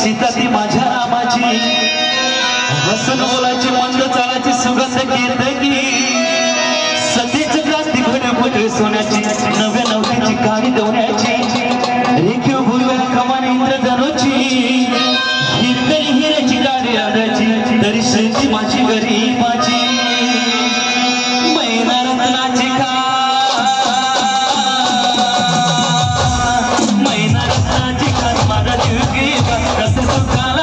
सीता ती माझ्या रामाची हसन बोलाची मंद चालाची सुगंध कीर्तकी सतीच क्रांती घडपट सोन्याची नव्या नवऱ्याची काळी दौऱ्याची रेखीव भुरव्या कमान इंद्रधनुची हिरकली हिऱ्याची गाडी आडाची तरी श्रीची माझी गरीबाची मैना रत्नाची का मैना रत्नाची का माझा जीव कसे सुखाला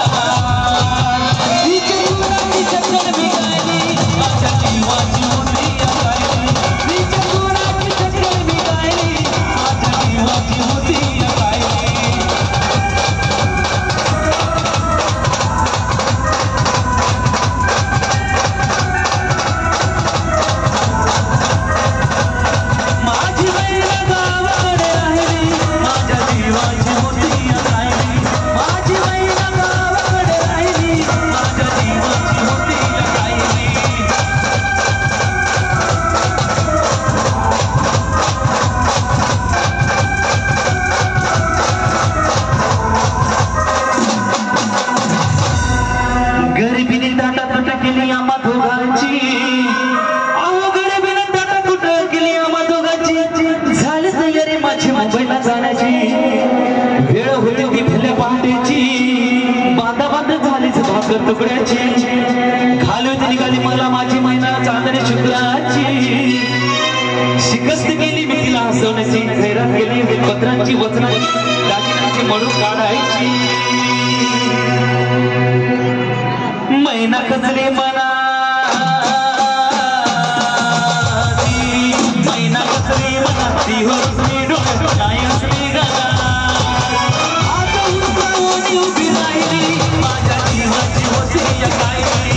तुकड्याची खाली होती निघाली मला माझी मैना चांदणी शुक्राची शिकस्त गेली मी तिला हसवण्याची खैरात गेली पत्रांची वचनाची दागिन्यांची मळू काढायची मैना कसली मना मैना कसली मना ती होती डोळ्यात काय असली गला उभी राहिली माझ्या जीवाची होती या काय